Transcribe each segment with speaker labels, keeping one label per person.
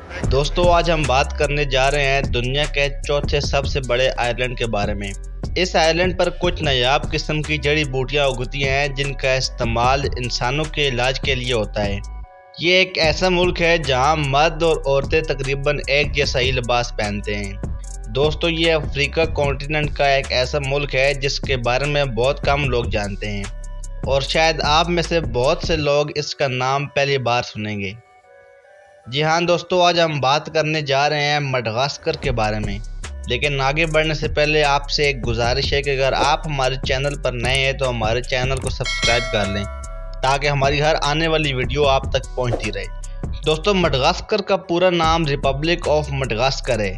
Speaker 1: दोस्तों आज हम बात करने जा रहे हैं दुनिया के चौथे सबसे बड़े आइलैंड के बारे में। इस आइलैंड पर कुछ नायाब किस्म की जड़ी बूटियां उगती हैं जिनका इस्तेमाल इंसानों के इलाज के लिए होता है। ये एक ऐसा मुल्क है जहां मर्द और औरतें तकरीबन एक जैसा ही लिबास पहनते हैं। दोस्तों ये अफ्रीका कॉन्टिनेंट का एक ऐसा मुल्क है जिसके बारे में बहुत कम लोग जानते हैं और शायद आप में से बहुत से लोग इसका नाम पहली बार सुनेंगे। जी हाँ दोस्तों, आज हम बात करने जा रहे हैं मडगास्कर के बारे में। लेकिन आगे बढ़ने से पहले आपसे एक गुजारिश है कि अगर आप हमारे चैनल पर नए हैं तो हमारे चैनल को सब्सक्राइब कर लें ताकि हमारी हर आने वाली वीडियो आप तक पहुंचती रहे। दोस्तों मडगास्कर का पूरा नाम रिपब्लिक ऑफ मडगास्कर है।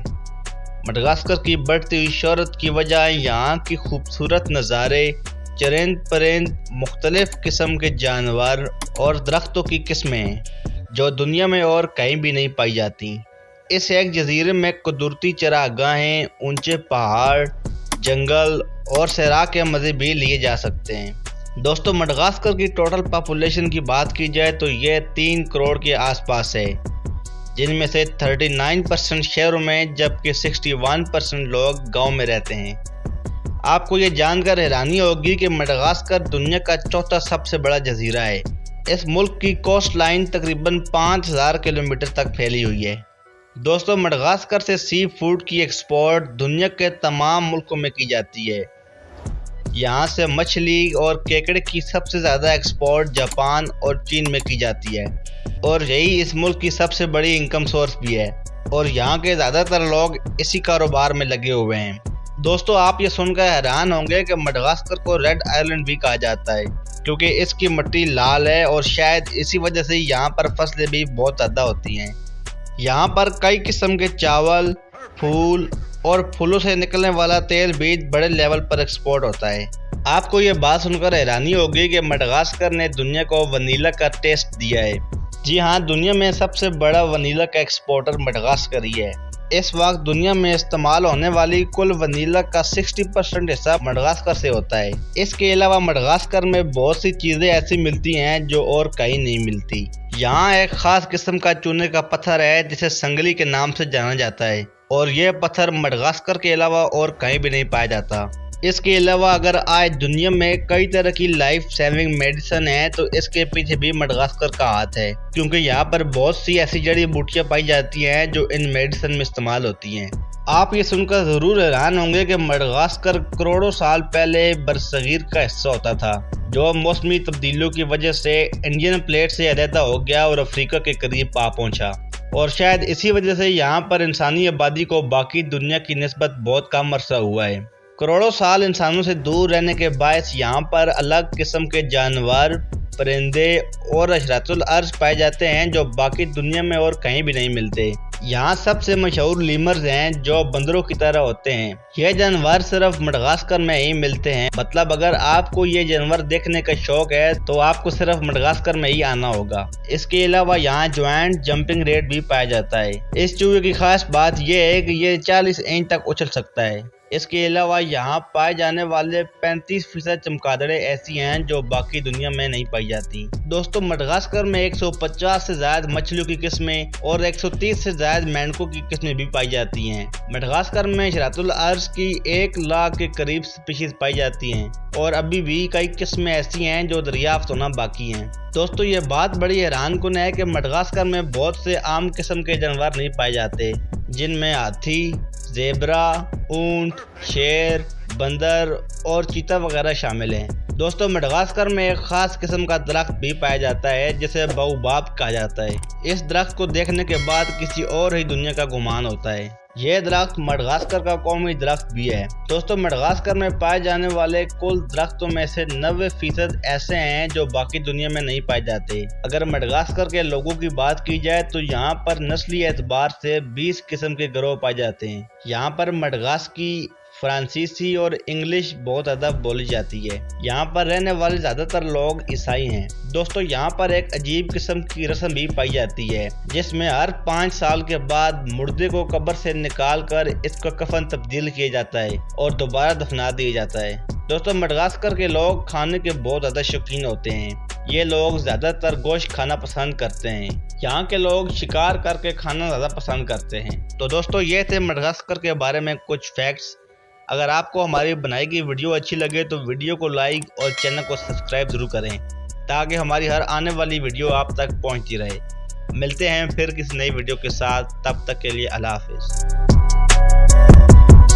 Speaker 1: मडगास्कर की बढ़ती हुई शोहरत की वजह यहाँ की खूबसूरत नज़ारे, चरिंद परिंद, मुख्तलिफ किस्म के जानवर और दरख्तों की किस्में हैं जो दुनिया में और कहीं भी नहीं पाई जाती। इस एक जजीरे में कुदरती चरागाहें, ऊंचे पहाड़, जंगल और सैरा के मज़े भी लिए जा सकते हैं। दोस्तों मडगास्कर की टोटल पॉपुलेशन की बात की जाए तो यह 3 करोड़ के आसपास है, जिनमें से 39% शहरों में जबकि 61% लोग गांव में रहते हैं। आपको ये जानकर हैरानी होगी कि मडगास्कर दुनिया का चौथा सबसे बड़ा जजीरा है। इस मुल्क की कोस्ट लाइन तकरीबन 5000 किलोमीटर तक फैली हुई है। दोस्तों मडगास्कर से सी फूड की एक्सपोर्ट दुनिया के तमाम मुल्कों में की जाती है। यहाँ से मछली और केकड़े की सबसे ज़्यादा एक्सपोर्ट जापान और चीन में की जाती है और यही इस मुल्क की सबसे बड़ी इनकम सोर्स भी है और यहाँ के ज़्यादातर लोग इसी कारोबार में लगे हुए हैं। दोस्तों आप ये सुनकर हैरान होंगे कि मडगास्कर को रेड आइलैंड भी कहा जाता है क्योंकि इसकी मिट्टी लाल है और शायद इसी वजह से यहाँ पर फसलें भी बहुत ज़्यादा होती हैं। यहाँ पर कई किस्म के चावल, फूल और फूलों से निकलने वाला तेल भी बड़े लेवल पर एक्सपोर्ट होता है। आपको ये बात सुनकर हैरानी होगी कि मडगास्कर ने दुनिया को वनीला का टेस्ट दिया है। जी हाँ, दुनिया में सबसे बड़ा वनीला का एक्सपोर्टर मडगास्कर ही है। इस वक्त दुनिया में इस्तेमाल होने वाली कुल वनीला का 60% हिस्सा मडगास्कर से होता है। इसके अलावा मडगास्कर में बहुत सी चीज़ें ऐसी मिलती हैं जो और कहीं नहीं मिलती। यहाँ एक खास किस्म का चूने का पत्थर है जिसे संगली के नाम से जाना जाता है और यह पत्थर मडगास्कर के अलावा और कहीं भी नहीं पाया जाता। इसके अलावा अगर आज दुनिया में कई तरह की लाइफ सेविंग मेडिसिन है तो इसके पीछे भी मडगास्कर का हाथ है क्योंकि यहाँ पर बहुत सी ऐसी जड़ी बूटियां पाई जाती हैं जो इन मेडिसिन में इस्तेमाल होती हैं। आप ये सुनकर जरूर हैरान होंगे कि मडगास्कर करोड़ों साल पहले बरसगीर का हिस्सा होता था जो मौसमी तब्दीलियों की वजह से इंडियन प्लेट से अलहदा हो गया और अफ्रीका के करीब आ पहुंचा और शायद इसी वजह से यहाँ पर इंसानी आबादी को बाकी दुनिया की निस्बत बहुत कम अरसा हुआ है। करोड़ों साल इंसानों से दूर रहने के बायस यहाँ पर अलग किस्म के जानवर, परिंदे और अशरातुल अर्ज पाए जाते हैं जो बाकी दुनिया में और कहीं भी नहीं मिलते। यहाँ सबसे मशहूर लीमर्स हैं जो बंदरों की तरह होते हैं। ये जानवर सिर्फ मडगास्कर में ही मिलते हैं। मतलब अगर आपको ये जानवर देखने का शौक है तो आपको सिर्फ मडगास्कर में ही आना होगा। इसके अलावा यहाँ ज्वाइंट जंपिंग रेट भी पाया जाता है। इस चूहे की खास बात यह है कि ये 40 इंच तक उछल सकता है। इसके अलावा यहाँ पाए जाने वाले 35% चमगादड़ें ऐसी हैं जो बाकी दुनिया में नहीं पाई जाती। दोस्तों मडगास्कर में 150 से ज्यादा मछलियों की किस्में और 130 से ज्यादा मेंढकों की किस्में भी पाई जाती हैं। मडगास्कर में शरातुल अर्ज की 1 लाख के करीब स्पीशीज पाई जाती हैं और अभी भी कई किस्में ऐसी हैं जो दरियाफ्त होना बाकी हैं। दोस्तों ये बात बड़ी हैरान कुन है कि मडगास्कर में बहुत से आम किस्म के जानवर नहीं पाए जाते जिनमें हाथी, ज़ेब्रा, ऊंट, शेर, बंदर और चीता वगैरह शामिल हैं। दोस्तों मडगास्कर में एक खास किस्म का दरख्त भी पाया जाता है जिसे बाओबाब कहा जाता है। इस दरख्त को देखने के बाद किसी और ही दुनिया का गुमान होता है। यह दरख्त मडगास्कर का कौमी दरख्त भी है। दोस्तों मडगास्कर में पाए जाने वाले कुल दरख्तों में से 90% ऐसे हैं जो बाकी दुनिया में नहीं पाए जाते। अगर मडगास्कर के लोगों की बात की जाए तो यहाँ पर नस्ली एतबार से 20 किस्म के गिरोह पाए जाते हैं। यहाँ पर मडगास्की, फ्रांसीसी और इंग्लिश बहुत ज़्यादा बोली जाती है। यहाँ पर रहने वाले ज़्यादातर लोग ईसाई हैं। दोस्तों यहाँ पर एक अजीब किस्म की रस्म भी पाई जाती है जिसमें हर 5 साल के बाद मुर्दे को कब्र से निकाल कर इसका कफन तब्दील किया जाता है और दोबारा दफना दिया जाता है। दोस्तों मडगास्कर के लोग खाने के बहुत ज़्यादा शौकीन होते हैं। ये लोग ज़्यादातर गोश्त खाना पसंद करते हैं। यहाँ के लोग शिकार करके खाना ज़्यादा पसंद करते हैं। तो दोस्तों ये थे मडागास्कर के बारे में कुछ फैक्ट्स। अगर आपको हमारी बनाई गई वीडियो अच्छी लगे तो वीडियो को लाइक और चैनल को सब्सक्राइब ज़रूर करें ताकि हमारी हर आने वाली वीडियो आप तक पहुँचती रहे। मिलते हैं फिर किसी नई वीडियो के साथ, तब तक के लिए अल्लाह हाफिज़।